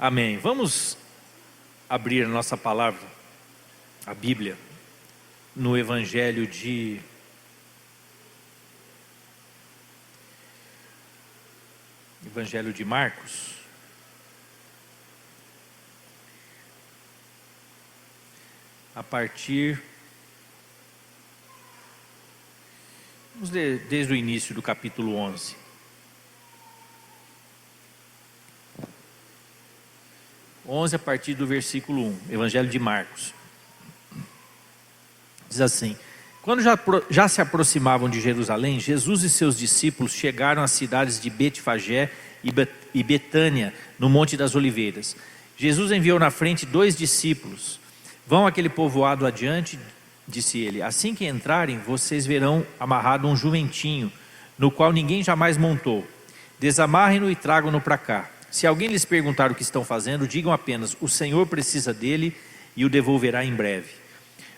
Amém. Vamos abrir a nossa palavra, a Bíblia, no Evangelho de Marcos. A partir, vamos ler desde o início do capítulo 11. 11 a partir do versículo 1, Evangelho de Marcos. Diz assim: quando já se aproximavam de Jerusalém, Jesus e seus discípulos chegaram às cidades de Betfagé e Betânia, no Monte das Oliveiras. Jesus enviou na frente 2 discípulos. Vão àquele povoado adiante, disse ele. Assim que entrarem, vocês verão amarrado um jumentinho, no qual ninguém jamais montou. Desamarrem-no e tragam-no para cá. Se alguém lhes perguntar o que estão fazendo, digam apenas: o Senhor precisa dele e o devolverá em breve.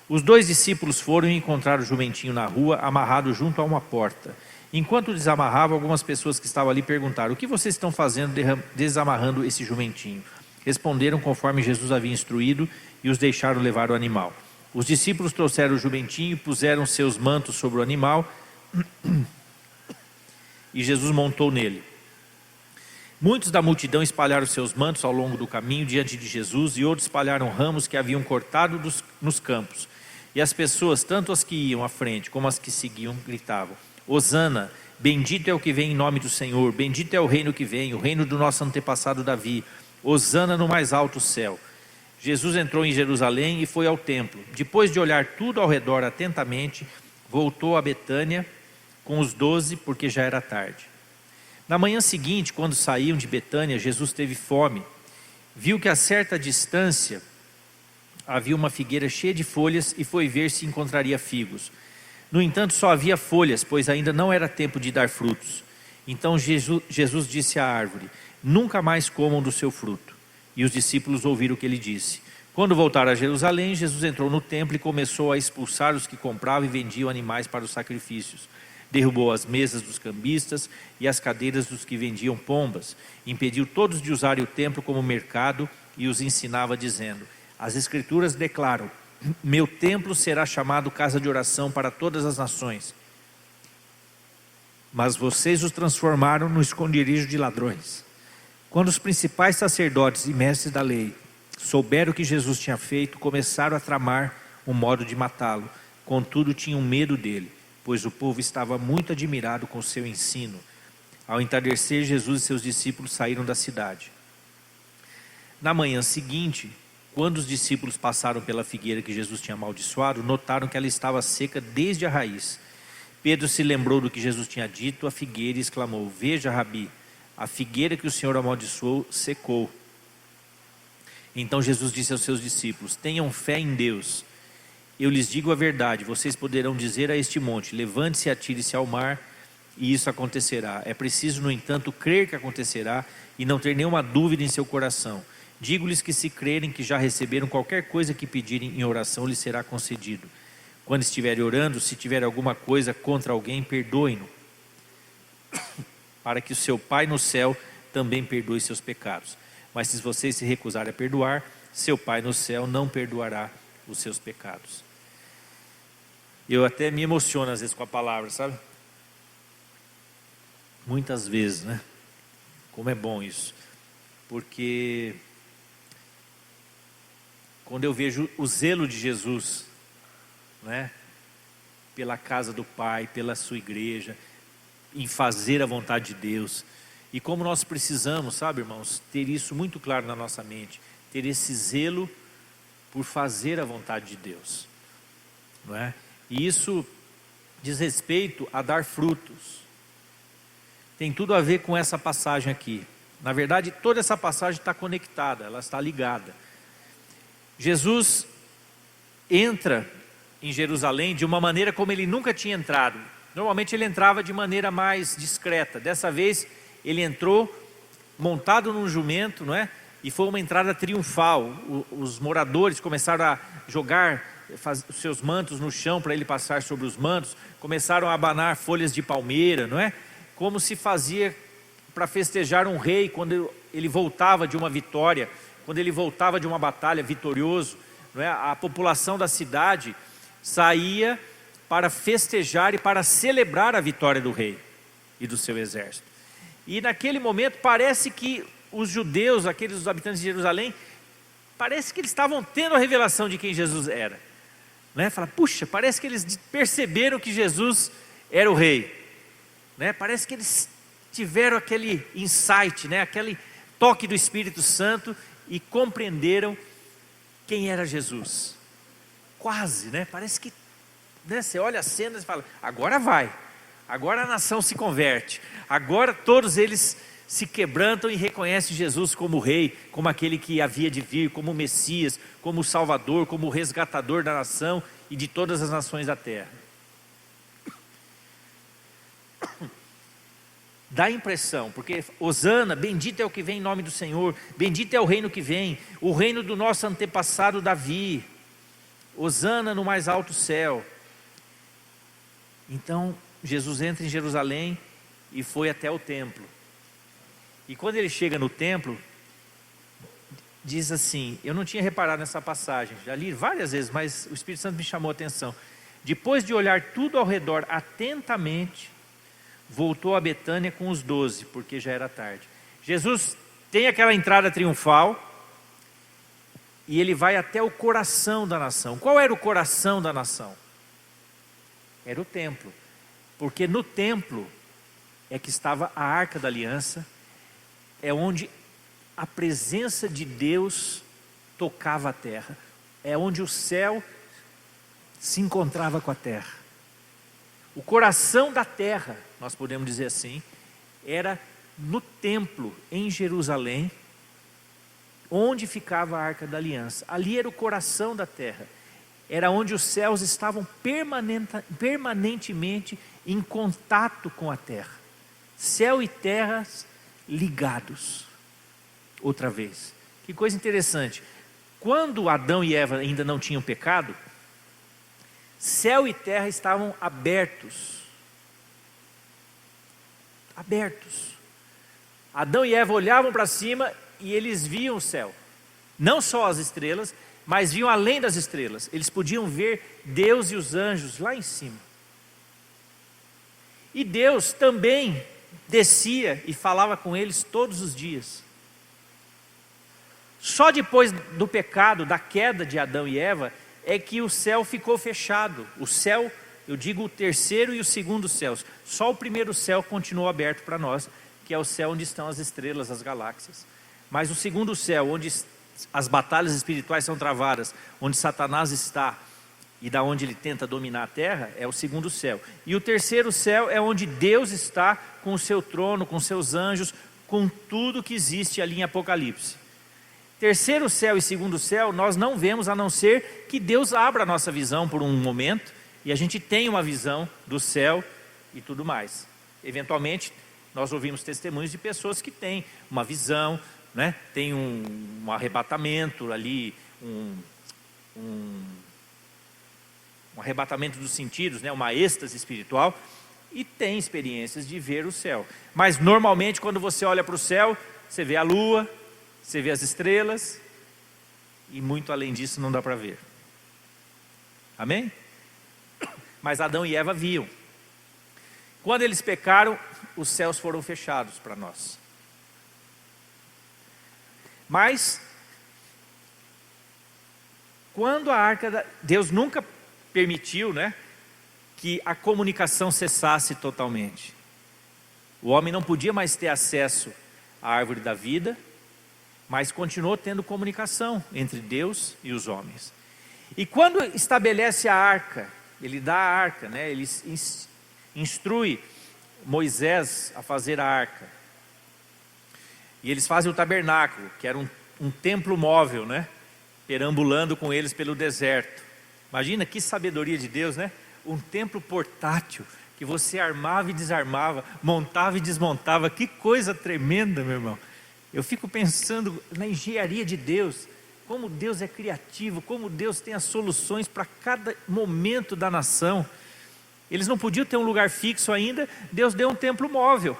Os 2 discípulos foram e encontraram o jumentinho na rua, amarrado junto a uma porta. Enquanto desamarravam, algumas pessoas que estavam ali perguntaram: o que vocês estão fazendo desamarrando esse jumentinho? Responderam conforme Jesus havia instruído e os deixaram levar o animal. Os discípulos trouxeram o jumentinho e puseram seus mantos sobre o animal e Jesus montou nele. Muitos da multidão espalharam seus mantos ao longo do caminho diante de Jesus, e outros espalharam ramos que haviam cortado nos campos. E as pessoas, tanto as que iam à frente como as que seguiam, gritavam: Hosana, bendito é o que vem em nome do Senhor, bendito é o reino que vem, o reino do nosso antepassado Davi, Hosana no mais alto céu. Jesus entrou em Jerusalém e foi ao templo. Depois de olhar tudo ao redor atentamente, voltou a Betânia com os 12, porque já era tarde. Na manhã seguinte, quando saíam de Betânia, Jesus teve fome. Viu que a certa distância havia uma figueira cheia de folhas e foi ver se encontraria figos. No entanto, só havia folhas, pois ainda não era tempo de dar frutos. Então Jesus disse à árvore: nunca mais comam do seu fruto. E os discípulos ouviram o que ele disse. Quando voltaram a Jerusalém, Jesus entrou no templo e começou a expulsar os que compravam e vendiam animais para os sacrifícios. Derrubou as mesas dos cambistas e as cadeiras dos que vendiam pombas. Impediu todos de usarem o templo como mercado e os ensinava dizendo: as escrituras declaram: meu templo será chamado casa de oração para todas as nações. Mas vocês os transformaram no esconderijo de ladrões. Quando os principais sacerdotes e mestres da lei souberam o que Jesus tinha feito, começaram a tramar um modo de matá-lo. Contudo, tinham medo dele, pois o povo estava muito admirado com o seu ensino. Ao entardecer, Jesus e seus discípulos saíram da cidade. Na manhã seguinte, quando os discípulos passaram pela figueira que Jesus tinha amaldiçoado, notaram que ela estava seca desde a raiz. Pedro se lembrou do que Jesus tinha dito à figueira e exclamou: veja, Rabi, a figueira que o Senhor amaldiçoou secou. Então Jesus disse aos seus discípulos: tenham fé em Deus. Eu lhes digo a verdade, vocês poderão dizer a este monte: levante-se e atire-se ao mar, e isso acontecerá. É preciso, no entanto, crer que acontecerá e não ter nenhuma dúvida em seu coração. Digo-lhes que se crerem que já receberam qualquer coisa que pedirem em oração, lhes será concedido. Quando estiverem orando, se tiver alguma coisa contra alguém, perdoem-no, para que o seu Pai no céu também perdoe seus pecados. Mas se vocês se recusarem a perdoar, seu Pai no céu não perdoará os seus pecados. Eu até me emociono às vezes com a palavra, sabe? Muitas vezes, né? Como é bom isso. Porque quando eu vejo o zelo de Jesus, né? Pela casa do Pai, pela sua igreja, em fazer a vontade de Deus. E como nós precisamos, sabe, irmãos, ter isso muito claro na nossa mente. Ter esse zelo por fazer a vontade de Deus, não é? E isso diz respeito a dar frutos. Tem tudo a ver com essa passagem aqui. Na verdade, toda essa passagem está conectada, ela está ligada. Jesus entra em Jerusalém de uma maneira como ele nunca tinha entrado. Normalmente ele entrava de maneira mais discreta. Dessa vez ele entrou montado num jumento, não é? E foi uma entrada triunfal. Os moradores começaram a jogar os seus mantos no chão para ele passar sobre os mantos. Começaram a abanar folhas de palmeira, não é? Como se fazia para festejar um rei quando ele voltava de uma vitória, quando ele voltava de uma batalha vitorioso, não é? A população da cidade saía para festejar e para celebrar a vitória do rei e do seu exército. E naquele momento parece que os judeus, os habitantes de Jerusalém, parece que eles estavam tendo a revelação de quem Jesus era. Né? Fala, puxa, parece que eles perceberam que Jesus era o rei. Né? Parece que eles tiveram aquele insight, né? Aquele toque do Espírito Santo e compreenderam quem era Jesus. Quase, né? Parece que, né? Você olha as cenas e fala, agora vai, agora a nação se converte, agora todos eles se quebrantam e reconhecem Jesus como rei, como aquele que havia de vir, como o Messias, como o Salvador, como o resgatador da nação e de todas as nações da terra. Dá a impressão, porque Hosana, bendito é o que vem em nome do Senhor, bendito é o reino que vem, o reino do nosso antepassado Davi, Hosana no mais alto céu. Então Jesus entra em Jerusalém e foi até o templo. E quando ele chega no templo, diz assim, eu não tinha reparado nessa passagem, já li várias vezes, mas o Espírito Santo me chamou a atenção. Depois de olhar tudo ao redor atentamente, voltou a Betânia com os 12, porque já era tarde. Jesus tem aquela entrada triunfal e ele vai até o coração da nação. Qual era o coração da nação? Era o templo, porque no templo é que estava a Arca da Aliança, é onde a presença de Deus tocava a terra, é onde o céu se encontrava com a terra. O coração da terra, nós podemos dizer assim, era no templo em Jerusalém, onde ficava a Arca da Aliança. Ali era o coração da terra, era onde os céus estavam permanentemente em contato com a terra. Céu e terra ligados. Outra vez. Que coisa interessante. Quando Adão e Eva ainda não tinham pecado, céu e terra estavam abertos. Abertos. Adão e Eva olhavam para cima e eles viam o céu. Não só as estrelas, mas viam além das estrelas. Eles podiam ver Deus e os anjos lá em cima. E Deus também descia e falava com eles todos os dias. Só depois do pecado, da queda de Adão e Eva, é que o céu ficou fechado. O céu, eu digo o terceiro e o segundo céus. Só o primeiro céu continuou aberto para nós, que é o céu onde estão as estrelas, as galáxias. Mas o segundo céu, onde as batalhas espirituais são travadas, onde Satanás está e da onde ele tenta dominar a terra, é o segundo céu. E o terceiro céu é onde Deus está com o seu trono, com seus anjos, com tudo que existe ali em Apocalipse. Terceiro céu e segundo céu, nós não vemos a não ser que Deus abra a nossa visão por um momento e a gente tem uma visão do céu e tudo mais. Eventualmente, nós ouvimos testemunhos de pessoas que têm uma visão, né? Tem um arrebatamento ali, um arrebatamento dos sentidos, né? Uma êxtase espiritual, e tem experiências de ver o céu. Mas normalmente quando você olha para o céu, você vê a lua, você vê as estrelas, e muito além disso não dá para ver. Amém? Mas Adão e Eva viam. Quando eles pecaram, os céus foram fechados para nós. Mas, quando a arca, Deus nunca permitiu, né, que a comunicação cessasse totalmente. O homem não podia mais ter acesso à árvore da vida, mas continuou tendo comunicação entre Deus e os homens. E quando estabelece a arca, ele dá a arca, né, ele instrui Moisés a fazer a arca. E eles fazem o tabernáculo, que era um templo móvel, né, perambulando com eles pelo deserto. Imagina que sabedoria de Deus, né? Um templo portátil, que você armava e desarmava, montava e desmontava. Que coisa tremenda, meu irmão. Eu fico pensando na engenharia de Deus, como Deus é criativo, como Deus tem as soluções para cada momento da nação. Eles não podiam ter um lugar fixo ainda, Deus deu um templo móvel.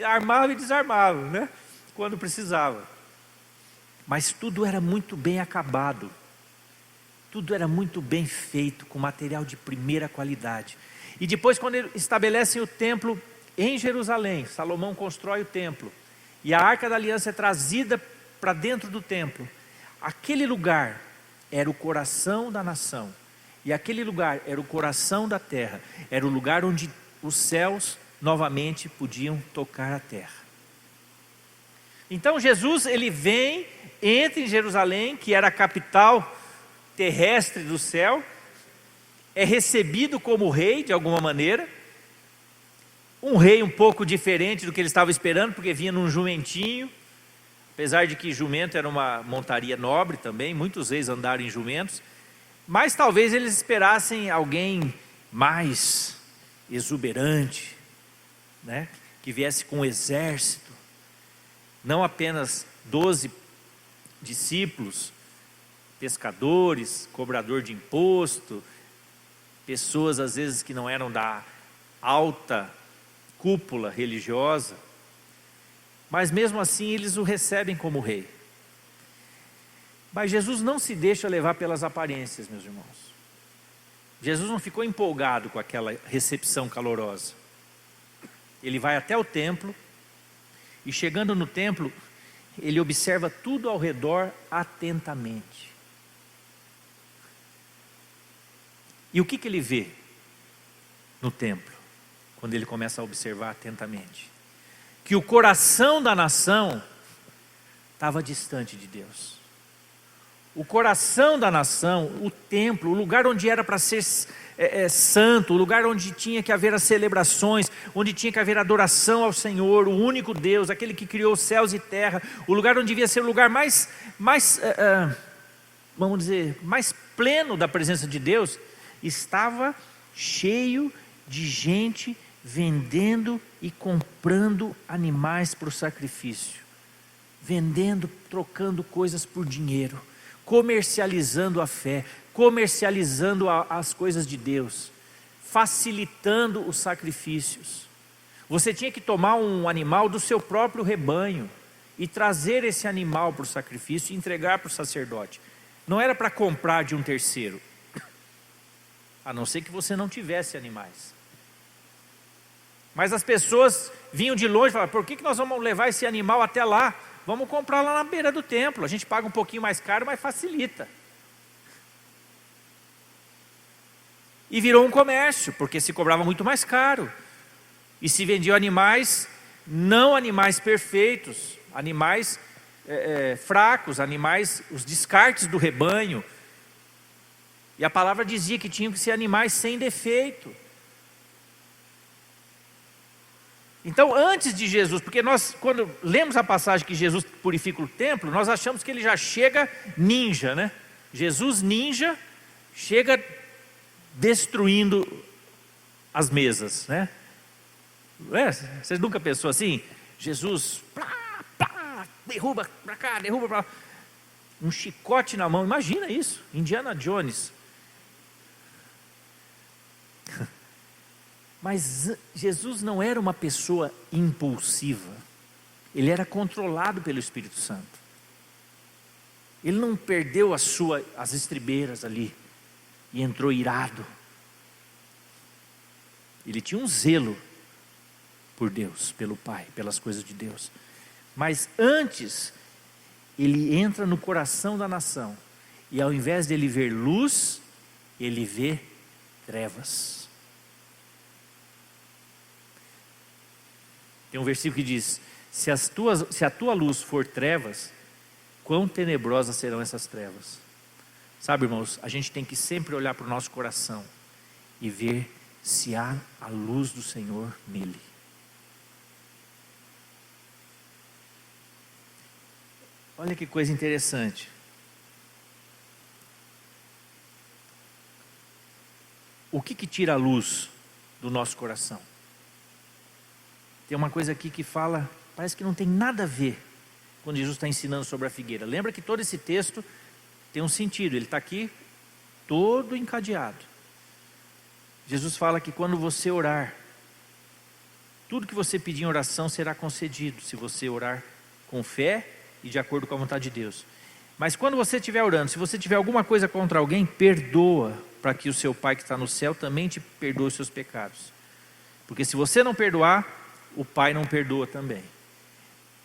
Armava e desarmava, né? quando precisava. Mas tudo era muito bem acabado. Tudo era muito bem feito, com material de primeira qualidade. E depois, quando estabelecem o templo em Jerusalém, Salomão constrói o templo, e a Arca da Aliança é trazida para dentro do templo. Aquele lugar era o coração da nação, e aquele lugar era o coração da terra, era o lugar onde os céus novamente podiam tocar a terra. Então Jesus, ele vem, entra em Jerusalém, que era a capital terrestre do céu, é recebido como rei de alguma maneira, um rei um pouco diferente do que ele estava esperando, porque vinha num jumentinho, apesar de que jumento era uma montaria nobre também, muitos reis andaram em jumentos, mas talvez eles esperassem alguém mais exuberante, né? Que viesse com um exército, não apenas 12 discípulos, pescadores, cobrador de imposto, pessoas às vezes que não eram da alta cúpula religiosa, mas mesmo assim eles o recebem como rei. Mas Jesus não se deixa levar pelas aparências, meus irmãos. Jesus não ficou empolgado com aquela recepção calorosa. Ele vai até o templo, e chegando no templo, ele observa tudo ao redor atentamente. E o que ele vê no templo, quando ele começa a observar atentamente? Que o coração da nação estava distante de Deus. O coração da nação, o templo, o lugar onde era para ser santo, o lugar onde tinha que haver as celebrações, onde tinha que haver adoração ao Senhor, o único Deus, aquele que criou os céus e terra, o lugar onde devia ser o lugar mais vamos dizer, mais pleno da presença de Deus, estava cheio de gente vendendo e comprando animais para o sacrifício, vendendo, trocando coisas por dinheiro, comercializando a fé, comercializando as coisas de Deus, facilitando os sacrifícios. Você tinha que tomar um animal do seu próprio rebanho e trazer esse animal para o sacrifício e entregar para o sacerdote. Não era para comprar de um terceiro, a não ser que você não tivesse animais. Mas as pessoas vinham de longe e falavam: por que nós vamos levar esse animal até lá? Vamos comprar lá na beira do templo, a gente paga um pouquinho mais caro, mas facilita. E virou um comércio, porque se cobrava muito mais caro. E se vendiam animais, não animais perfeitos, animais fracos, animais, os descartes do rebanho. E a palavra dizia que tinham que ser animais sem defeito. Então, antes de Jesus, porque nós, quando lemos a passagem que Jesus purifica o templo, nós achamos que ele já chega ninja, né? Jesus ninja, chega destruindo as mesas, né? Vocês nunca pensou assim? Jesus, derruba para cá, derruba para lá, um chicote na mão, imagina isso, Indiana Jones. Mas Jesus não era uma pessoa impulsiva, ele era controlado pelo Espírito Santo. Ele não perdeu as estribeiras ali e entrou irado. Ele tinha um zelo por Deus, pelo Pai, pelas coisas de Deus. Mas antes, ele entra no coração da nação, e ao invés de ele ver luz, ele vê trevas. Tem um versículo que diz: se a tua luz for trevas, quão tenebrosas serão essas trevas. Sabe, irmãos, a gente tem que sempre olhar para o nosso coração e ver se há a luz do Senhor nele. Olha que coisa interessante. O que tira a luz do nosso coração? Tem uma coisa aqui que fala, parece que não tem nada a ver quando Jesus está ensinando sobre a figueira. Lembra que todo esse texto tem um sentido, ele está aqui todo encadeado. Jesus fala que quando você orar, tudo que você pedir em oração será concedido, se você orar com fé e de acordo com a vontade de Deus. Mas quando você estiver orando, se você tiver alguma coisa contra alguém, perdoa, para que o seu Pai que está no céu também te perdoe os seus pecados. Porque se você não perdoar, o Pai não perdoa também.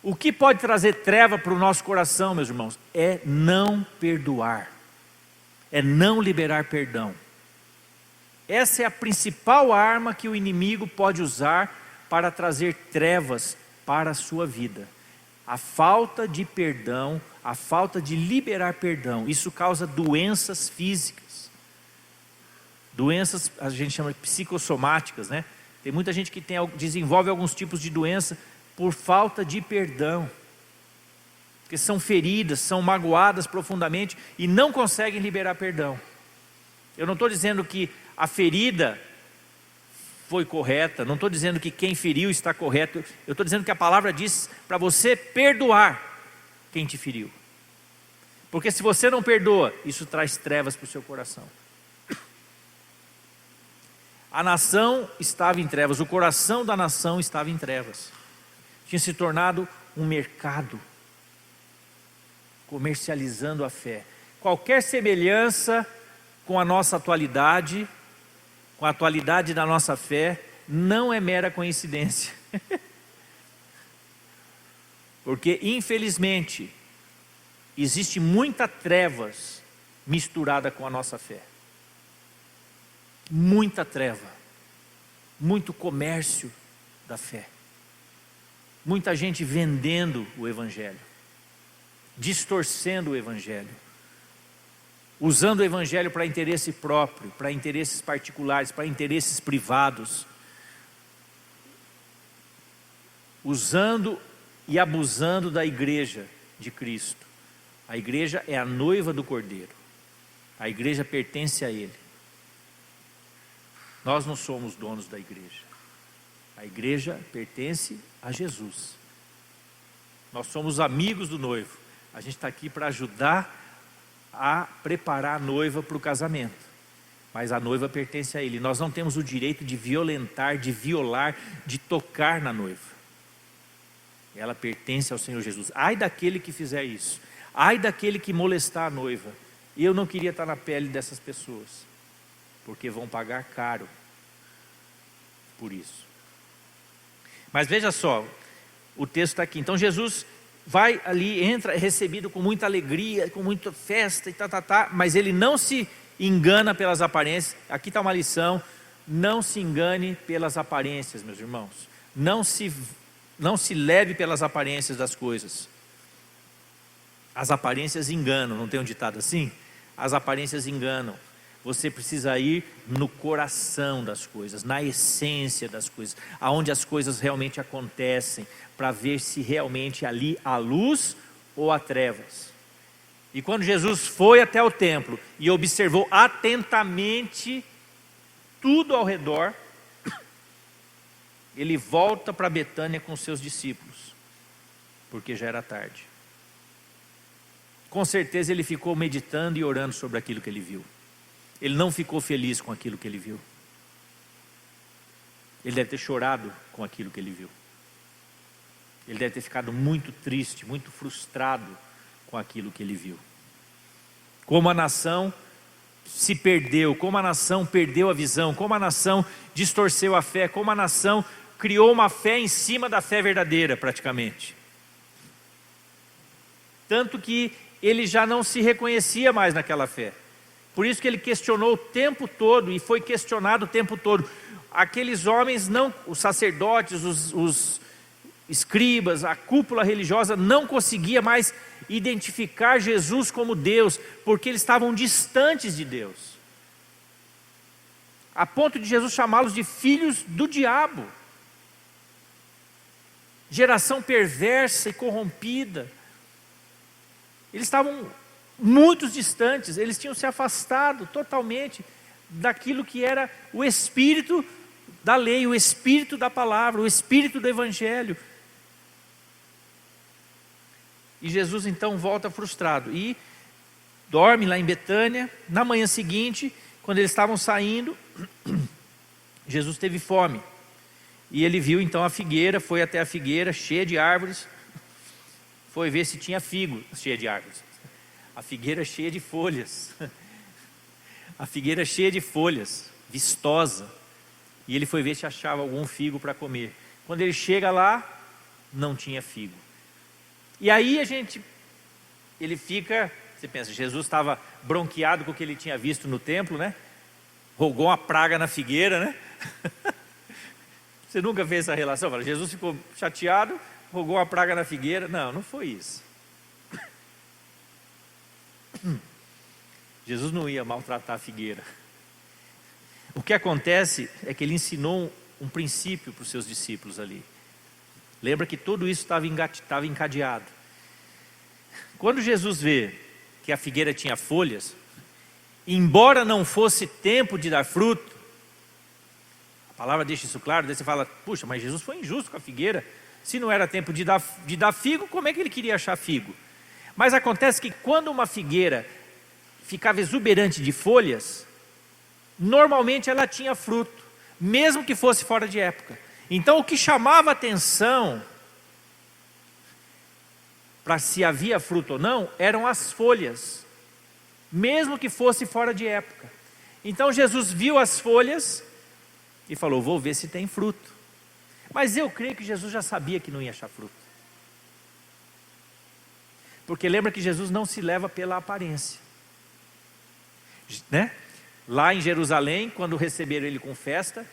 O que pode trazer treva para o nosso coração, meus irmãos, é não perdoar, é não liberar perdão. Essa é a principal arma que o inimigo pode usar para trazer trevas para a sua vida. A falta de perdão, a falta de liberar perdão, isso causa doenças físicas. Doenças, a gente chama de psicossomáticas, né? Tem muita gente que desenvolve alguns tipos de doença por falta de perdão. Porque são feridas, são magoadas profundamente e não conseguem liberar perdão. Eu não estou dizendo que a ferida foi correta, não estou dizendo que quem feriu está correto, eu estou dizendo que a palavra diz para você perdoar quem te feriu. Porque se você não perdoa, isso traz trevas para o seu coração. A nação estava em trevas, o coração da nação estava em trevas. Tinha se tornado um mercado, comercializando a fé. Qualquer semelhança com a nossa atualidade, com a atualidade da nossa fé, não é mera coincidência. Porque, infelizmente, existe muita trevas misturada com a nossa fé. Muita treva, muito comércio da fé. Muita gente vendendo o Evangelho, distorcendo o Evangelho, usando o Evangelho para interesse próprio, para interesses particulares, para interesses privados, usando e abusando da igreja de Cristo. A igreja é a noiva do Cordeiro, a igreja pertence a Ele. Nós não somos donos da igreja, a igreja pertence a Jesus. Nós somos amigos do noivo, a gente está aqui para ajudar a preparar a noiva para o casamento, mas a noiva pertence a Ele. Nós não temos o direito de violentar, de violar, de tocar na noiva. Ela pertence ao Senhor Jesus. Ai daquele que fizer isso, ai daquele que molestar a noiva. Eu não queria estar na pele dessas pessoas, porque vão pagar caro por isso. Mas veja só, o texto está aqui. Então Jesus vai ali, entra, é recebido com muita alegria, com muita festa e mas ele não se engana pelas aparências. Aqui está uma lição: não se engane pelas aparências, meus irmãos. Não se leve pelas aparências das coisas. As aparências enganam, não tem um ditado assim? As aparências enganam. Você precisa ir no coração das coisas, na essência das coisas, aonde as coisas realmente acontecem, para ver se realmente ali há luz ou há trevas. E quando Jesus foi até o templo e observou atentamente tudo ao redor, ele volta para Betânia com seus discípulos, porque já era tarde. Com certeza ele ficou meditando e orando sobre aquilo que ele viu. Ele não ficou feliz com aquilo que ele viu. Ele deve ter chorado com aquilo que ele viu. Ele deve ter ficado muito triste, muito frustrado com aquilo que ele viu. Como a nação se perdeu, como a nação perdeu a visão, como a nação distorceu a fé, como a nação criou uma fé em cima da fé verdadeira, praticamente. Tanto que ele já não se reconhecia mais naquela fé. Por isso que ele questionou o tempo todo, e foi questionado o tempo todo. Aqueles homens, não, os sacerdotes, os escribas, a cúpula religiosa não conseguia mais identificar Jesus como Deus, porque eles estavam distantes de Deus. A ponto de Jesus chamá-los de filhos do diabo. Geração perversa e corrompida. Eles estavam muito distantes, eles tinham se afastado totalmente daquilo que era o espírito da lei, o espírito da palavra, o espírito do evangelho. E Jesus então volta frustrado e dorme lá em Betânia. Na manhã seguinte, quando eles estavam saindo, Jesus teve fome, e ele viu então a figueira, foi até a figueira cheia de árvores, foi ver se tinha figo cheia de árvores. A figueira cheia de folhas. A figueira cheia de folhas, vistosa. E ele foi ver se achava algum figo para comer. Quando ele chega lá, não tinha figo. E aí ele fica, você pensa, Jesus estava bronqueado com o que ele tinha visto no templo, né? Rogou uma praga na figueira, né? Você nunca fez essa relação? Jesus ficou chateado, rogou uma praga na figueira. Não, não foi isso. Jesus não ia maltratar a figueira. O que acontece é que ele ensinou um princípio para os seus discípulos ali. Lembra que tudo isso estava encadeado. Quando Jesus vê que a figueira tinha folhas, embora não fosse tempo de dar fruto, a palavra deixa isso claro, daí você fala, puxa, mas Jesus foi injusto com a figueira. Se não era tempo de dar figo, como é que ele queria achar figo? Mas acontece que quando uma figueira ficava exuberante de folhas, normalmente ela tinha fruto, mesmo que fosse fora de época. Então o que chamava atenção para se havia fruto ou não, eram as folhas, mesmo que fosse fora de época. Então Jesus viu as folhas e falou, vou ver se tem fruto. Mas eu creio que Jesus já sabia que não ia achar fruto. Porque lembra que Jesus não se leva pela aparência, né? Lá em Jerusalém, quando receberam ele com festa,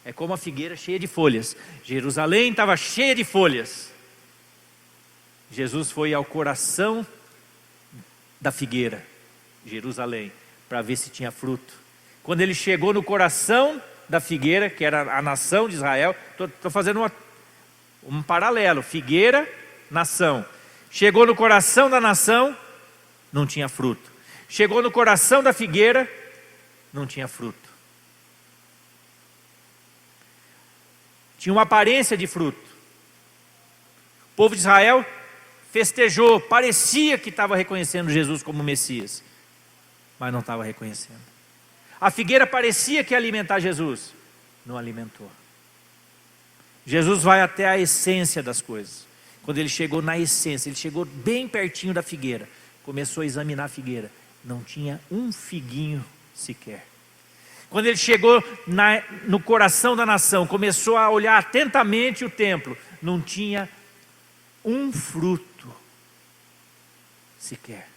é como a figueira cheia de folhas. Jerusalém estava cheia de folhas. Jesus foi ao coração da figueira, Jerusalém, para ver se tinha fruto. Quando ele chegou no coração da figueira, que era a nação de Israel, estou fazendo um paralelo, figueira, nação. Chegou no coração da nação, não tinha fruto. Chegou no coração da figueira, não tinha fruto. Tinha uma aparência de fruto. O povo de Israel festejou, parecia que estava reconhecendo Jesus como Messias, mas não estava reconhecendo. A figueira parecia que ia alimentar Jesus, não alimentou. Jesus vai até a essência das coisas. Quando ele chegou na essência, ele chegou bem pertinho da figueira, começou a examinar a figueira, não tinha um figuinho sequer. Quando ele chegou no coração da nação, começou a olhar atentamente o templo, não tinha um fruto sequer.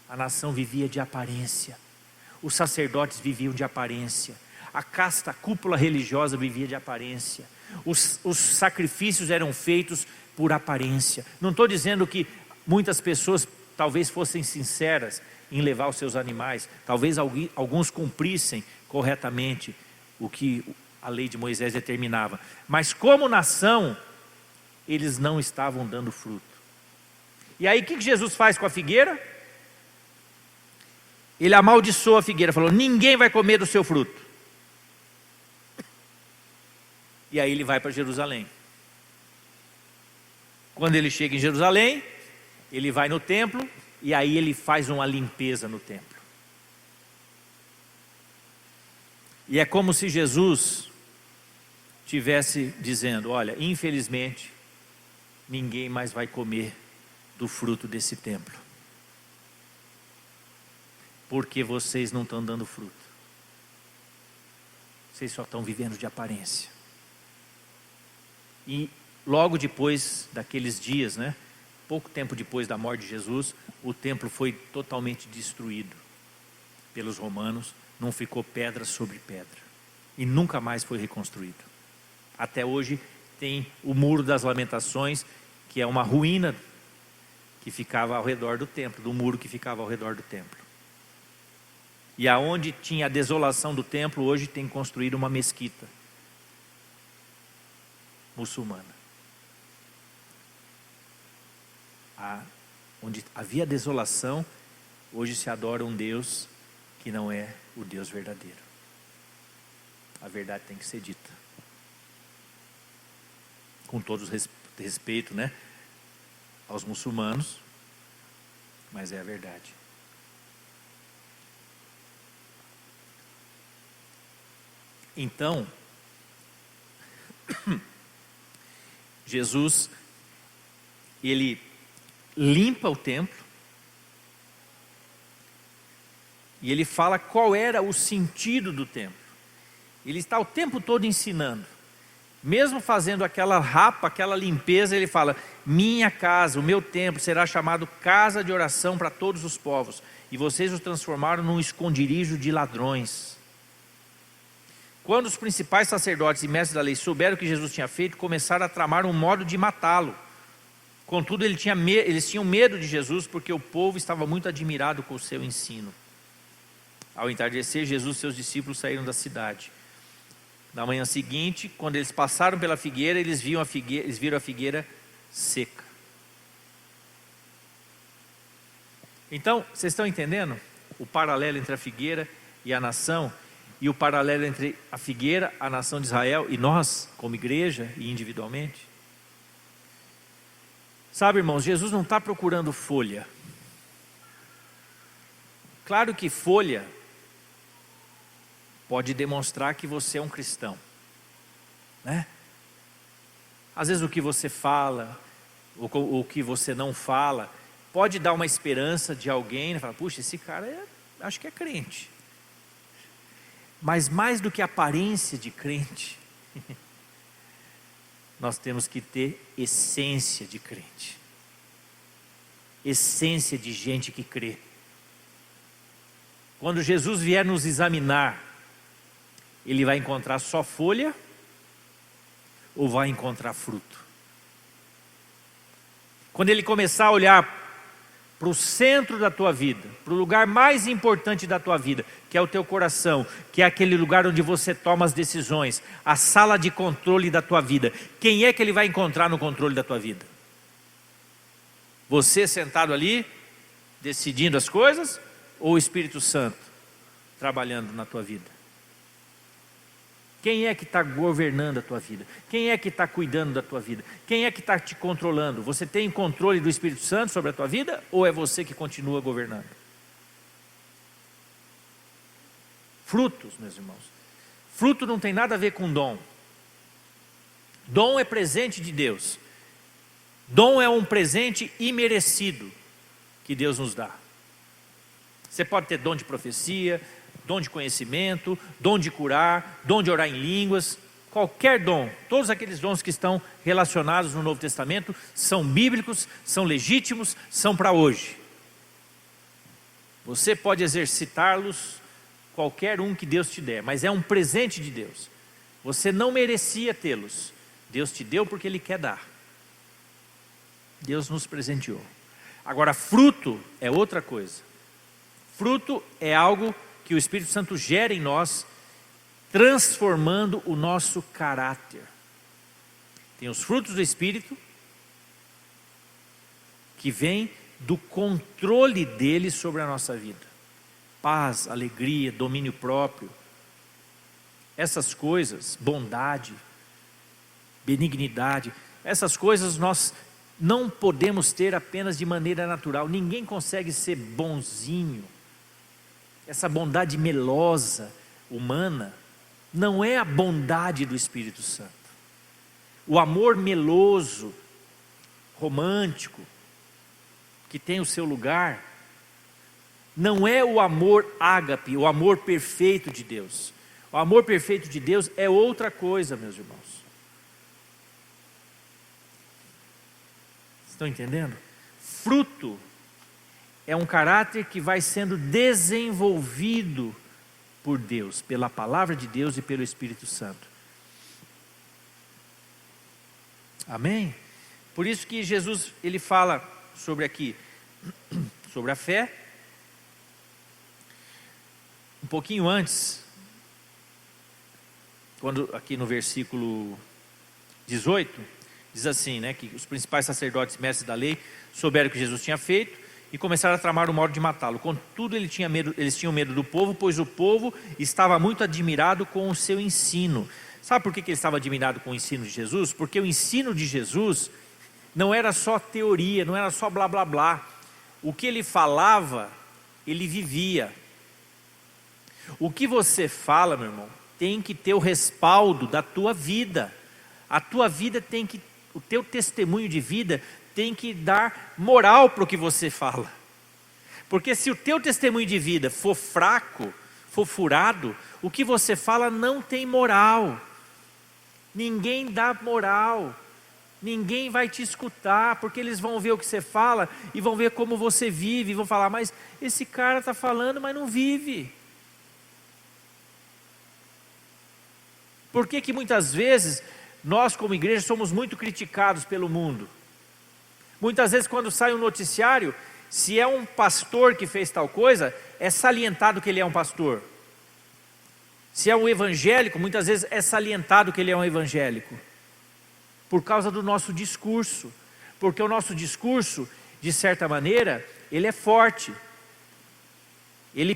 A nação vivia de aparência, os sacerdotes viviam de aparência, a casta, a cúpula religiosa vivia de aparência, os sacrifícios eram feitos por aparência. Não estou dizendo que muitas pessoas talvez fossem sinceras em levar os seus animais, talvez alguns cumprissem corretamente o que a lei de Moisés determinava, mas como nação, eles não estavam dando fruto. E aí o que Jesus faz com a figueira? Ele amaldiçoa a figueira, falou, ninguém vai comer do seu fruto. E aí ele vai para Jerusalém. Quando ele chega em Jerusalém, ele vai no templo, e aí ele faz uma limpeza no templo. E é como se Jesus estivesse dizendo, olha, infelizmente, ninguém mais vai comer do fruto desse templo. Porque vocês não estão dando fruto. Vocês só estão vivendo de aparência. E logo depois daqueles dias, né? Pouco tempo depois da morte de Jesus, o templo foi totalmente destruído pelos romanos, não ficou pedra sobre pedra, e nunca mais foi reconstruído. Até hoje tem o Muro das Lamentações, que é uma ruína que ficava ao redor do templo, do muro que ficava ao redor do templo. E aonde tinha a desolação do templo, hoje tem construído uma mesquita muçulmana. Onde havia desolação, hoje se adora um Deus que não é o Deus verdadeiro. A verdade tem que ser dita. Com todo respeito, né, aos muçulmanos, mas é a verdade. Então, Jesus ele limpa o templo, e ele fala qual era o sentido do templo. Ele está o tempo todo ensinando, mesmo fazendo aquela rapa, aquela limpeza, ele fala: minha casa, o meu templo será chamado casa de oração para todos os povos, e vocês o transformaram num esconderijo de ladrões. Quando os principais sacerdotes e mestres da lei souberam o que Jesus tinha feito, começaram a tramar um modo de matá-lo. Contudo, eles tinham medo de Jesus, porque o povo estava muito admirado com o seu ensino. Ao entardecer, Jesus e seus discípulos saíram da cidade. Na manhã seguinte, quando eles passaram pela figueira, eles viram a figueira seca. Então, vocês estão entendendo o paralelo entre a figueira e a nação, e o paralelo entre a figueira, a nação de Israel, e nós, como igreja e individualmente? Sabe, irmãos, Jesus não está procurando folha. Claro que folha pode demonstrar que você é um cristão, né? Às vezes o que você fala, o que você não fala, pode dar uma esperança de alguém, né? Fala: puxa, esse cara acho que é crente. Mas mais do que aparência de crente, nós temos que ter essência de crente, essência de gente que crê. Quando Jesus vier nos examinar, ele vai encontrar só folha ou vai encontrar fruto? Quando ele começar a olhar para o centro da tua vida, para o lugar mais importante da tua vida, que é o teu coração, que é aquele lugar onde você toma as decisões, a sala de controle da tua vida, quem é que ele vai encontrar no controle da tua vida? Você sentado ali, decidindo as coisas, ou o Espírito Santo trabalhando na tua vida? Quem é que está governando a tua vida? Quem é que está cuidando da tua vida? Quem é que está te controlando? Você tem controle do Espírito Santo sobre a tua vida, ou é você que continua governando? Frutos, meus irmãos. Fruto não tem nada a ver com dom. Dom é presente de Deus. Dom é um presente imerecido que Deus nos dá. Você pode ter dom de profecia, dom de conhecimento, dom de curar, dom de orar em línguas, qualquer dom. Todos aqueles dons que estão relacionados no Novo Testamento são bíblicos, são legítimos, são para hoje. Você pode exercitá-los, qualquer um que Deus te der, mas é um presente de Deus. Você não merecia tê-los, Deus te deu porque Ele quer dar. Deus nos presenteou. Agora, fruto é outra coisa. Fruto é algo que o Espírito Santo gera em nós, transformando o nosso caráter. Tem os frutos do Espírito, que vêm do controle dele sobre a nossa vida. Paz, alegria, domínio próprio. Essas coisas, bondade, benignidade, essas coisas nós não podemos ter apenas de maneira natural. Ninguém consegue ser bonzinho. Essa bondade melosa, humana, não é a bondade do Espírito Santo. O amor meloso, romântico, que tem o seu lugar, não é o amor ágape, o amor perfeito de Deus. O amor perfeito de Deus é outra coisa, meus irmãos. Estão entendendo? Fruto é um caráter que vai sendo desenvolvido por Deus, pela palavra de Deus e pelo Espírito Santo. Amém? Por isso que Jesus, ele fala sobre aqui, sobre a fé. Um pouquinho antes, quando aqui no versículo 18, diz assim, né, que os principais sacerdotes e mestres da lei souberam o que Jesus tinha feito e começaram a tramar o modo de matá-lo. Contudo, eles tinham medo do povo, pois o povo estava muito admirado com o seu ensino. Sabe por que ele estava admirado com o ensino de Jesus? Porque o ensino de Jesus não era só teoria, não era só blá blá blá. O que ele falava, ele vivia. O que você fala, meu irmão, tem que ter o respaldo da tua vida. A tua vida tem que, o teu testemunho de vida tem que dar moral para o que você fala. Porque se o teu testemunho de vida for fraco, for furado, o que você fala não tem moral. Ninguém dá moral. Ninguém vai te escutar, porque eles vão ver o que você fala e vão ver como você vive, e vão falar, mas esse cara está falando, mas não vive. Por que que muitas vezes nós como igreja somos muito criticados pelo mundo? Muitas vezes quando sai um noticiário, se é um pastor que fez tal coisa, é salientado que ele é um pastor. Se é um evangélico, muitas vezes é salientado que ele é um evangélico. Por causa do nosso discurso. Porque o nosso discurso, de certa maneira, ele é forte. Ele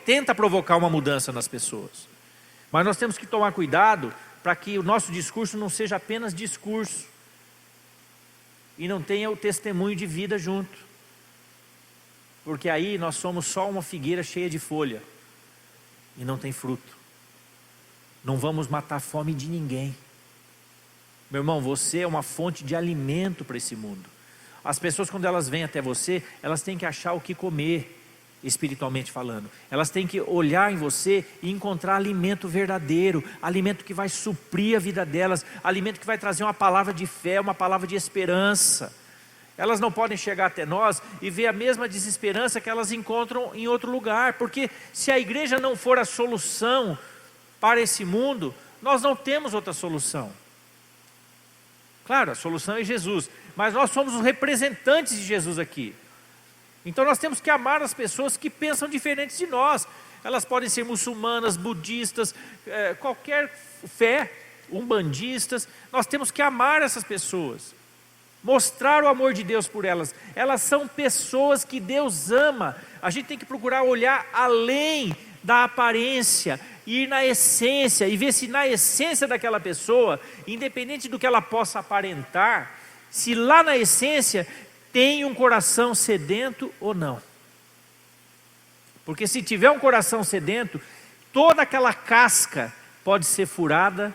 tenta provocar uma mudança nas pessoas. Mas nós temos que tomar cuidado para que o nosso discurso não seja apenas discurso. E não tenha o testemunho de vida junto. Porque aí nós somos só uma figueira cheia de folha. E não tem fruto. Não vamos matar a fome de ninguém. Meu irmão, você é uma fonte de alimento para esse mundo. As pessoas, quando elas vêm até você, elas têm que achar o que comer, espiritualmente falando. Elas têm que olhar em você e encontrar alimento verdadeiro, alimento que vai suprir a vida delas, alimento que vai trazer uma palavra de fé, uma palavra de esperança. Elas não podem chegar até nós e ver a mesma desesperança que elas encontram em outro lugar, porque se a igreja não for a solução para esse mundo, nós não temos outra solução. Claro, a solução é Jesus, mas nós somos os representantes de Jesus aqui. Então nós temos que amar as pessoas que pensam diferente de nós. Elas podem ser muçulmanas, budistas, qualquer fé, umbandistas. Nós temos que amar essas pessoas. Mostrar o amor de Deus por elas. Elas são pessoas que Deus ama. A gente tem que procurar olhar além da aparência, ir na essência e ver se na essência daquela pessoa, independente do que ela possa aparentar, se lá na essência tem um coração sedento ou não. Porque se tiver um coração sedento, toda aquela casca pode ser furada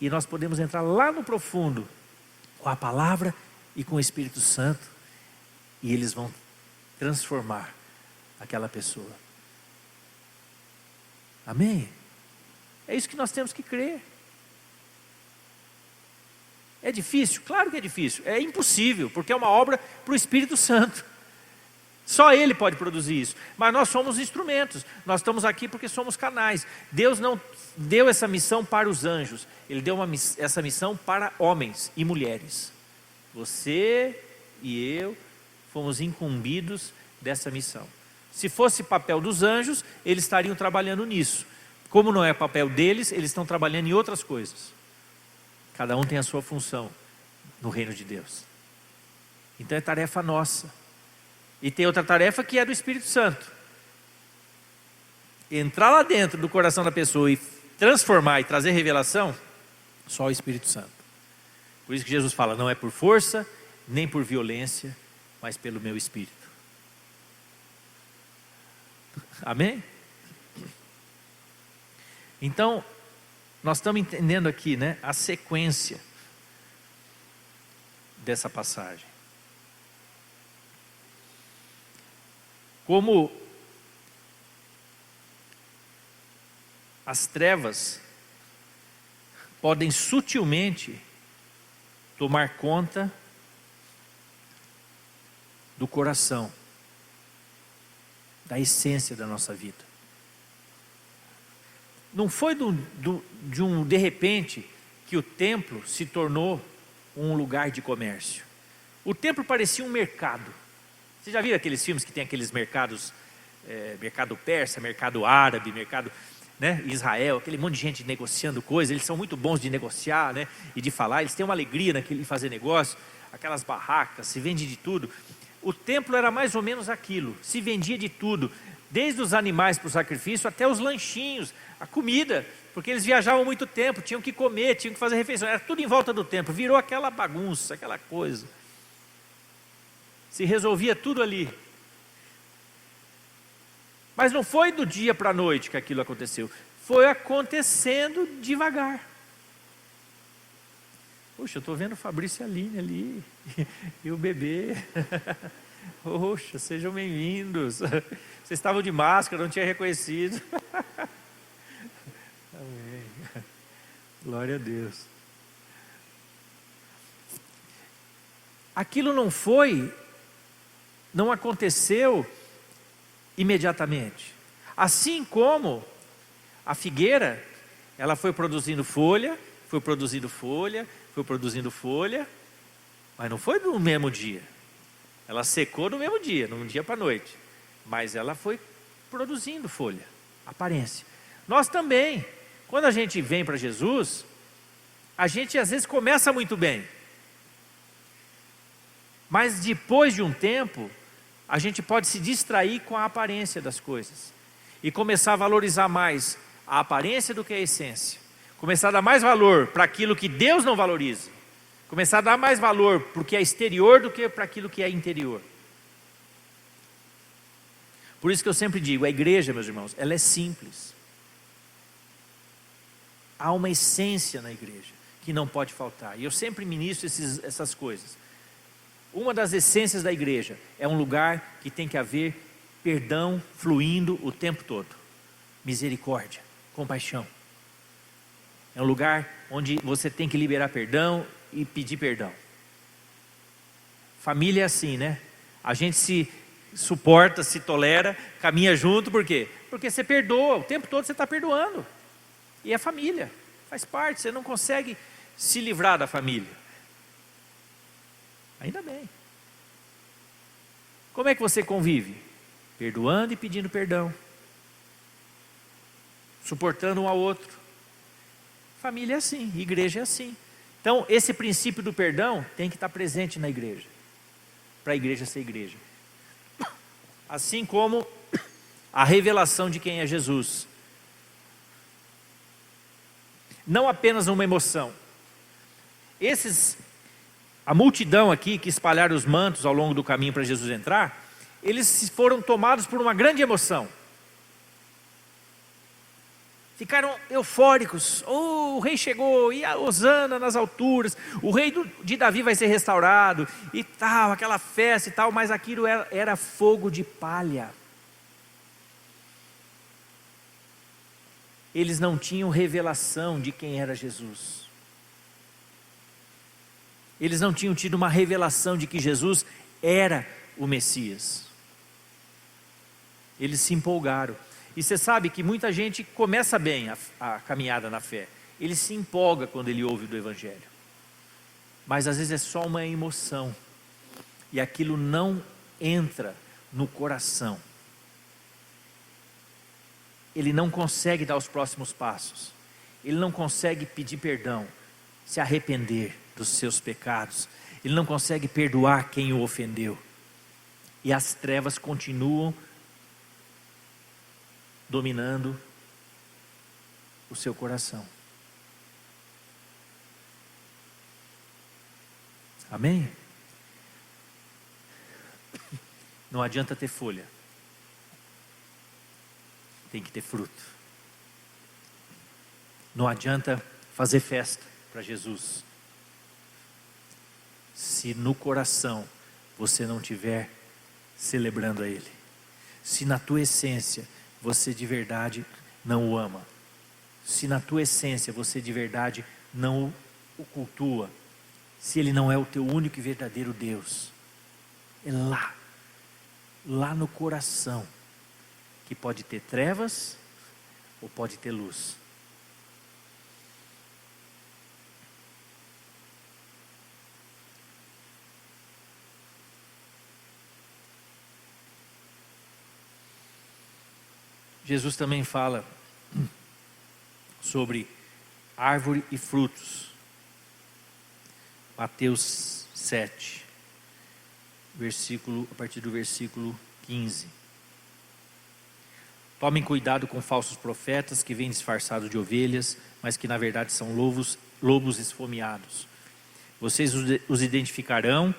e nós podemos entrar lá no profundo com a palavra e com o Espírito Santo e eles vão transformar aquela pessoa. Amém? É isso que nós temos que crer. É difícil? Claro que é difícil. É impossível, porque é uma obra para o Espírito Santo. Só Ele pode produzir isso. Mas nós somos instrumentos. Nós estamos aqui porque somos canais. Deus não deu essa missão para os anjos. Ele deu essa missão para homens e mulheres. Você e eu fomos incumbidos dessa missão. Se fosse papel dos anjos, eles estariam trabalhando nisso. Como não é papel deles, eles estão trabalhando em outras coisas. Cada um tem a sua função no reino de Deus. Então é tarefa nossa. E tem outra tarefa que é do Espírito Santo. Entrar lá dentro do coração da pessoa e transformar e trazer revelação, só o Espírito Santo. Por isso que Jesus fala, não é por força, nem por violência, mas pelo meu Espírito. Amém? Então, nós estamos entendendo aqui, né, a sequência dessa passagem. Como as trevas podem sutilmente tomar conta do coração, da essência da nossa vida. Não foi de repente que o templo se tornou um lugar de comércio. O templo parecia um mercado. Você já viu aqueles filmes que tem aqueles mercados, mercado persa, mercado árabe, mercado, né, Israel, aquele monte de gente negociando coisas. Eles são muito bons de negociar, né, e de falar. Eles têm uma alegria naquele fazer negócio. Aquelas barracas, se vende de tudo. O templo era mais ou menos aquilo, se vendia de tudo, desde os animais para o sacrifício até os lanchinhos, a comida, porque eles viajavam muito tempo, tinham que comer, tinham que fazer refeição, era tudo em volta do templo, virou aquela bagunça, aquela coisa, se resolvia tudo ali. Mas não foi do dia para a noite que aquilo aconteceu, foi acontecendo devagar. Poxa, eu estou vendo o Fabrício e a Aline ali, e o bebê. Poxa, sejam bem-vindos. Vocês estavam de máscara, não tinha reconhecido. Amém. Glória a Deus. Aquilo não aconteceu imediatamente. Assim como a figueira, ela foi produzindo folha, mas não foi no mesmo dia. Ela secou no mesmo dia, num dia para a noite. Mas ela foi produzindo folha, aparência. Nós também, quando a gente vem para Jesus, a gente às vezes começa muito bem. Mas depois de um tempo, a gente pode se distrair com a aparência das coisas. E começar a valorizar mais a aparência do que a essência. Começar a dar mais valor para aquilo que Deus não valoriza. Começar a dar mais valor para o que é exterior do que para aquilo que é interior. Por isso que eu sempre digo, a igreja, meus irmãos, ela é simples. Há uma essência na igreja que não pode faltar. E eu sempre ministro essas coisas. Uma das essências da igreja é um lugar que tem que haver perdão fluindo o tempo todo. Misericórdia, compaixão. É um lugar onde você tem que liberar perdão e pedir perdão. Família é assim, né? A gente se suporta, se tolera, caminha junto, por quê? Porque você perdoa, o tempo todo você está perdoando. E é família, faz parte, você não consegue se livrar da família. Ainda bem. Como é que você convive? Perdoando e pedindo perdão. Suportando um ao outro. Família é assim, igreja é assim. Então, esse princípio do perdão tem que estar presente na igreja. Para a igreja ser igreja. Assim como a revelação de quem é Jesus. Não apenas uma emoção. A multidão aqui que espalharam os mantos ao longo do caminho para Jesus entrar, eles foram tomados por uma grande emoção. Ficaram eufóricos. Oh, o rei chegou, e a hosana nas alturas, o rei de Davi vai ser restaurado, e tal, aquela festa e tal, mas aquilo era fogo de palha. Eles não tinham revelação de quem era Jesus. Eles não tinham tido uma revelação de que Jesus era o Messias. Eles se empolgaram. E você sabe que muita gente começa bem a caminhada na fé. Ele se empolga quando ele ouve do Evangelho. Mas às vezes é só uma emoção. E aquilo não entra no coração. Ele não consegue dar os próximos passos. Ele não consegue pedir perdão, se arrepender dos seus pecados. Ele não consegue perdoar quem o ofendeu. E as trevas continuam dominando o seu coração. Amém? Não adianta ter folha. Tem que ter fruto. Não adianta fazer festa para Jesus, se no coração você não estiver celebrando a Ele. Se na tua essência você de verdade não o ama. Se na tua essência você de verdade não o cultua. Se Ele não é o teu único e verdadeiro Deus. É lá no coração, que pode ter trevas ou pode ter luz. Jesus também fala sobre árvore e frutos. Mateus 7, a partir do versículo 15. Tomem cuidado com falsos profetas que vêm disfarçados de ovelhas, mas que na verdade são lobos esfomeados. Vocês os identificarão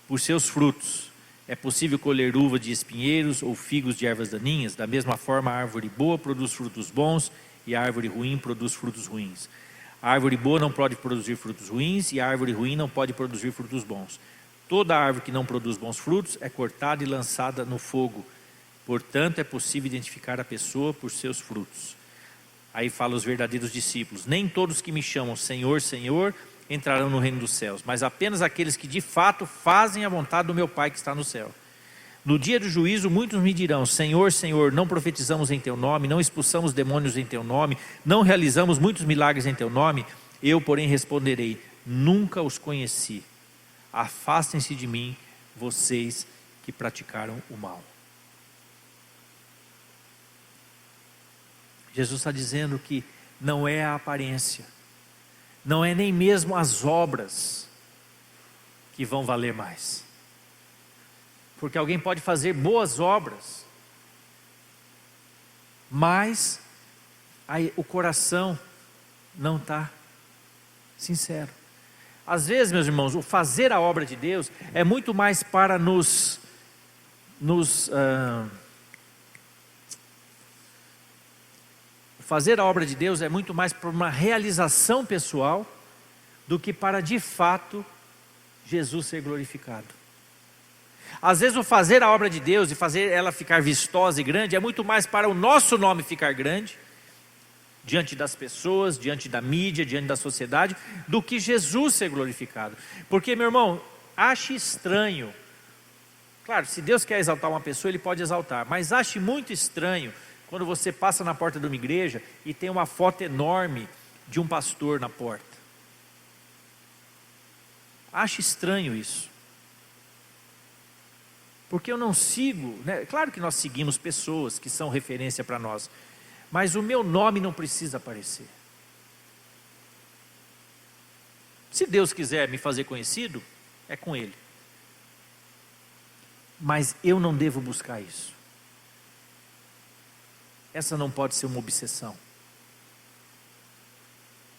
por seus frutos. É possível colher uva de espinheiros ou figos de ervas daninhas? Da mesma forma, a árvore boa produz frutos bons e a árvore ruim produz frutos ruins. A árvore boa não pode produzir frutos ruins, e a árvore ruim não pode produzir frutos bons. Toda árvore que não produz bons frutos é cortada e lançada no fogo. Portanto, é possível identificar a pessoa por seus frutos. Aí fala os verdadeiros discípulos: nem todos que me chamam Senhor, Senhor, entrarão no reino dos céus, mas apenas aqueles que de fato fazem a vontade do meu Pai que está no céu. No dia do juízo, muitos me dirão: Senhor, Senhor, não profetizamos em teu nome, não expulsamos demônios em teu nome, não realizamos muitos milagres em teu nome? Eu, porém, responderei: nunca os conheci. Afastem-se de mim, vocês que praticaram o mal. Jesus está dizendo que não é a aparência, não é nem mesmo as obras que vão valer mais. Porque alguém pode fazer boas obras, mas aí o coração não está sincero. Às vezes, meus irmãos, o fazer a obra de Deus é muito mais para fazer a obra de Deus é muito mais para uma realização pessoal do que para de fato Jesus ser glorificado. Às vezes o fazer a obra de Deus e fazer ela ficar vistosa e grande é muito mais para o nosso nome ficar grande diante das pessoas, diante da mídia, diante da sociedade, do que Jesus ser glorificado. Porque, meu irmão, ache estranho, claro, se Deus quer exaltar uma pessoa, Ele pode exaltar, mas ache muito estranho quando você passa na porta de uma igreja e tem uma foto enorme de um pastor na porta. Ache estranho isso. Porque eu não sigo, né? Claro que nós seguimos pessoas que são referência para nós, mas o meu nome não precisa aparecer. Se Deus quiser me fazer conhecido, é com Ele. Mas eu não devo buscar isso. Essa não pode ser uma obsessão.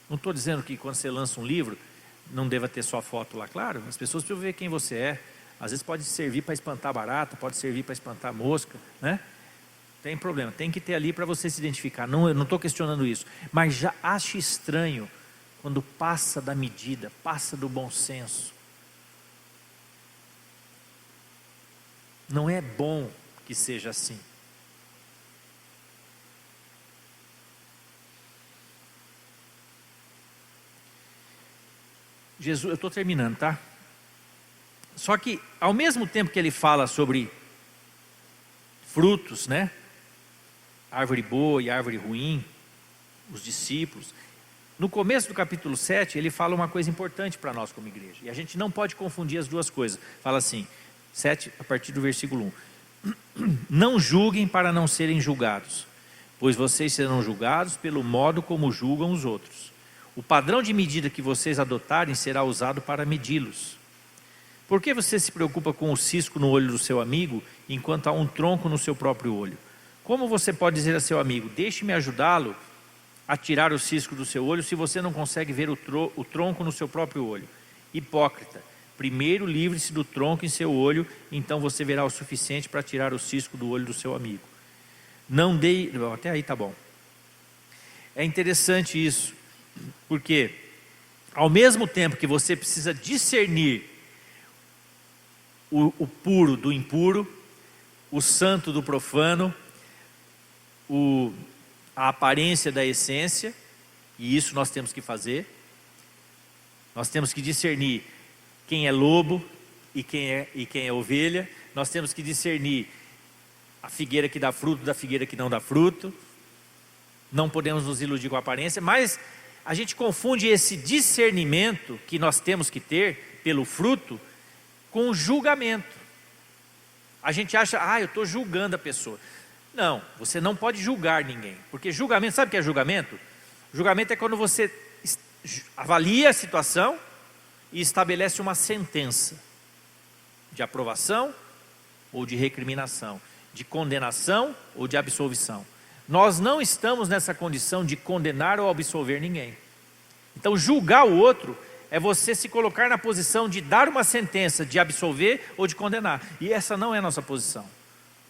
Não estou dizendo que quando você lança um livro, não deva ter sua foto lá, claro, as pessoas precisam ver quem você é. Às vezes pode servir para espantar barata, pode servir para espantar mosca, né? Tem problema, tem que ter ali para você se identificar. Não, eu não estou questionando isso, mas já acho estranho quando passa da medida, passa do bom senso. Não é bom que seja assim. Jesus, eu estou terminando, tá? Só que, ao mesmo tempo que ele fala sobre frutos, né? Árvore boa e árvore ruim, os discípulos. No começo do capítulo 7, ele fala uma coisa importante para nós como igreja. E a gente não pode confundir as duas coisas. Fala assim, 7, a partir do versículo 1. Não julguem para não serem julgados, pois vocês serão julgados pelo modo como julgam os outros. O padrão de medida que vocês adotarem será usado para medi-los. Por que você se preocupa com o cisco no olho do seu amigo, enquanto há um tronco no seu próprio olho? Como você pode dizer a seu amigo: deixe-me ajudá-lo a tirar o cisco do seu olho, se você não consegue ver o tronco no seu próprio olho? Hipócrita, primeiro livre-se do tronco em seu olho, então você verá o suficiente para tirar o cisco do olho do seu amigo. Não dê... Até aí tá bom. É interessante isso, porque ao mesmo tempo que você precisa discernir o puro do impuro, o santo do profano, a aparência da essência, e isso nós temos que fazer. Nós temos que discernir quem é lobo e quem é ovelha. Nós temos que discernir a figueira que dá fruto da figueira que não dá fruto. Não podemos nos iludir com a aparência, mas a gente confunde esse discernimento que nós temos que ter pelo fruto com o julgamento. A gente acha, eu estou julgando a pessoa. Não, você não pode julgar ninguém, porque julgamento, sabe o que é julgamento? Julgamento é quando você avalia a situação e estabelece uma sentença de aprovação ou de recriminação, de condenação ou de absolvição. Nós não estamos nessa condição de condenar ou absolver ninguém. Então julgar o outro é você se colocar na posição de dar uma sentença, de absolver ou de condenar. E essa não é a nossa posição.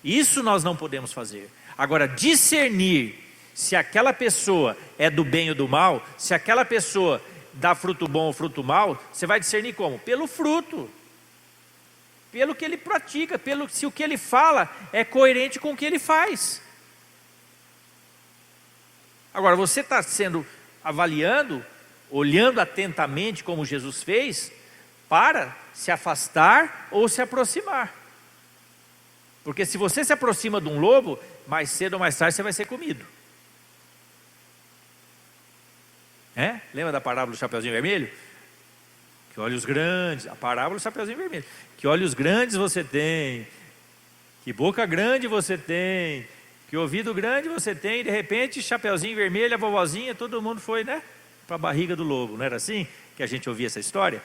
Isso nós não podemos fazer. Agora, discernir se aquela pessoa é do bem ou do mal, se aquela pessoa dá fruto bom ou fruto mal, você vai discernir como? Pelo fruto, pelo que ele pratica, se o que ele fala é coerente com o que ele faz. Agora, você está sendo avaliando, olhando atentamente como Jesus fez, para se afastar ou se aproximar. Porque se você se aproxima de um lobo, mais cedo ou mais tarde você vai ser comido. Lembra da parábola do Chapeuzinho Vermelho? Que olhos grandes, a parábola do Chapeuzinho Vermelho. Que olhos grandes você tem, que boca grande você tem, que ouvido grande você tem, e de repente, Chapeuzinho Vermelho, a vovozinha, todo mundo foi, para a barriga do lobo. Não era assim que a gente ouvia essa história?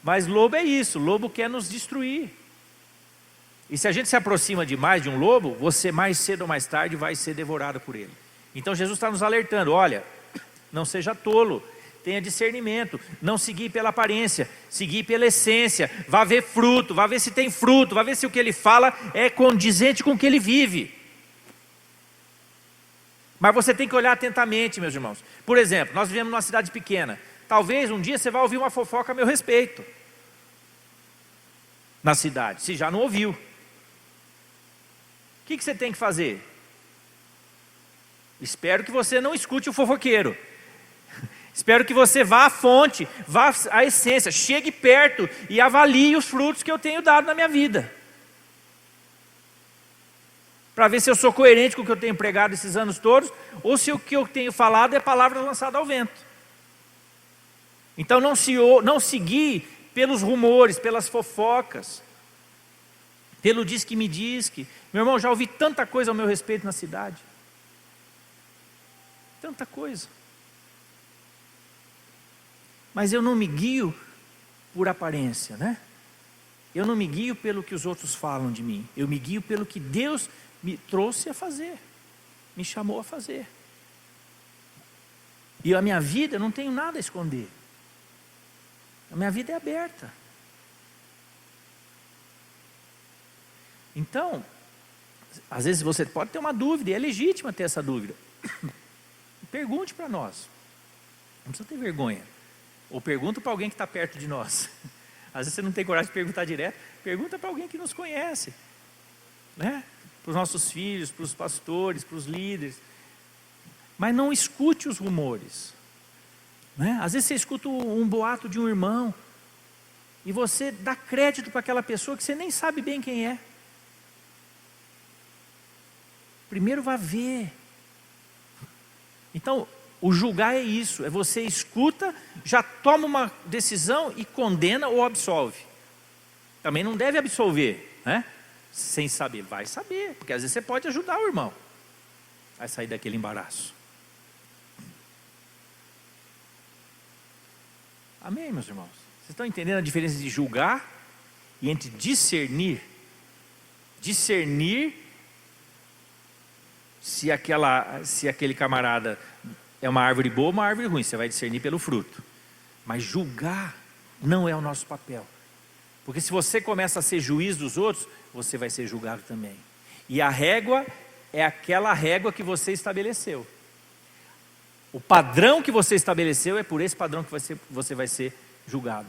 Mas lobo é isso, lobo quer nos destruir. E se a gente se aproxima demais de um lobo, você mais cedo ou mais tarde vai ser devorado por ele. Então Jesus está nos alertando, olha, não seja tolo, tenha discernimento, não seguir pela aparência, seguir pela essência, vá ver fruto, vá ver se tem fruto, vá ver se o que ele fala é condizente com o que ele vive. Mas você tem que olhar atentamente, meus irmãos. Por exemplo, nós vivemos numa cidade pequena, talvez um dia você vá ouvir uma fofoca a meu respeito, na cidade, se já não ouviu. O que você tem que fazer? Espero que você não escute o fofoqueiro. Espero que você vá à fonte, vá à essência, chegue perto e avalie os frutos que eu tenho dado na minha vida. Para ver se eu sou coerente com o que eu tenho pregado esses anos todos, ou se o que eu tenho falado é palavra lançada ao vento. Então não seguir pelos rumores, pelas fofocas, pelo diz que me diz que. Meu irmão, já ouvi tanta coisa ao meu respeito na cidade. Tanta coisa. Mas eu não me guio por aparência, Eu não me guio pelo que os outros falam de mim. Eu me guio pelo que Deus me trouxe a fazer, me chamou a fazer. E a minha vida, eu não tenho nada a esconder. A minha vida é aberta. Então, às vezes você pode ter uma dúvida, e é legítima ter essa dúvida. Pergunte para nós. Não precisa ter vergonha. Ou pergunta para alguém que está perto de nós. Às vezes você não tem coragem de perguntar direto. Pergunta para alguém que nos conhece. Para os nossos filhos, para os pastores, para os líderes. Mas não escute os rumores. Às vezes você escuta um boato de um irmão. E você dá crédito para aquela pessoa que você nem sabe bem quem é. Primeiro vá ver. Então, o julgar é isso, é você escuta, já toma uma decisão e condena ou absolve. Também não deve absolver, sem saber, vai saber, porque às vezes você pode ajudar o irmão a sair daquele embaraço. Amém, meus irmãos? Vocês estão entendendo a diferença de julgar e entre discernir? Discernir se aquele camarada é uma árvore boa ou uma árvore ruim, você vai discernir pelo fruto. Mas julgar não é o nosso papel. Porque se você começa a ser juiz dos outros, você vai ser julgado também. E a régua é aquela régua que você estabeleceu. O padrão que você estabeleceu é por esse padrão que você vai ser julgado.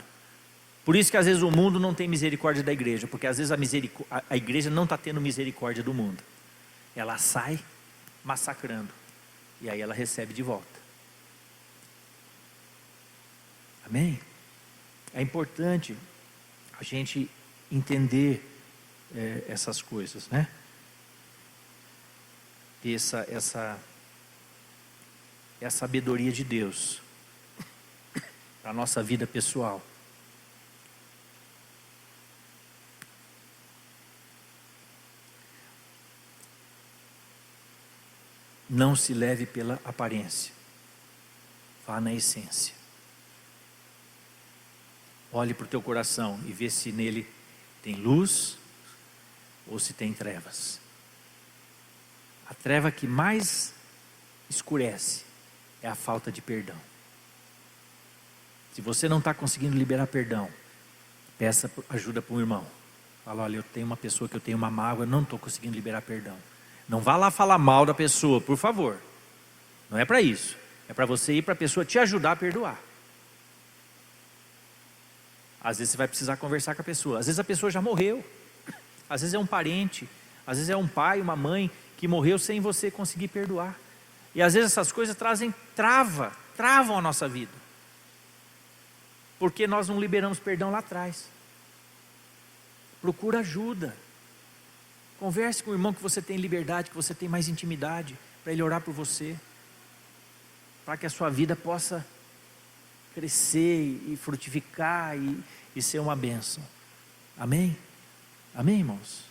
Por isso que às vezes o mundo não tem misericórdia da igreja, porque às vezes a igreja não está tendo misericórdia do mundo. Ela sai massacrando, e aí ela recebe de volta. Amém? É importante a gente entender essas coisas, é a sabedoria de Deus para a nossa vida pessoal. Não se leve pela aparência, vá na essência. Olhe para o teu coração e vê se nele tem luz ou se tem trevas. A treva que mais escurece é a falta de perdão. Se você não está conseguindo liberar perdão, peça ajuda para um irmão. Fala, olha, eu tenho uma pessoa que eu tenho uma mágoa, não estou conseguindo liberar perdão. Não vá lá falar mal da pessoa, por favor. Não é para isso. É para você ir para a pessoa te ajudar a perdoar. Às vezes você vai precisar conversar com a pessoa. Às vezes a pessoa já morreu. Às vezes é um parente. Às vezes é um pai, uma mãe que morreu sem você conseguir perdoar. E às vezes essas coisas travam a nossa vida. Porque nós não liberamos perdão lá atrás. Procura ajuda. Converse com o irmão que você tem liberdade, que você tem mais intimidade, para ele orar por você. Para que a sua vida possa crescer e frutificar e ser uma bênção. Amém? Amém, irmãos?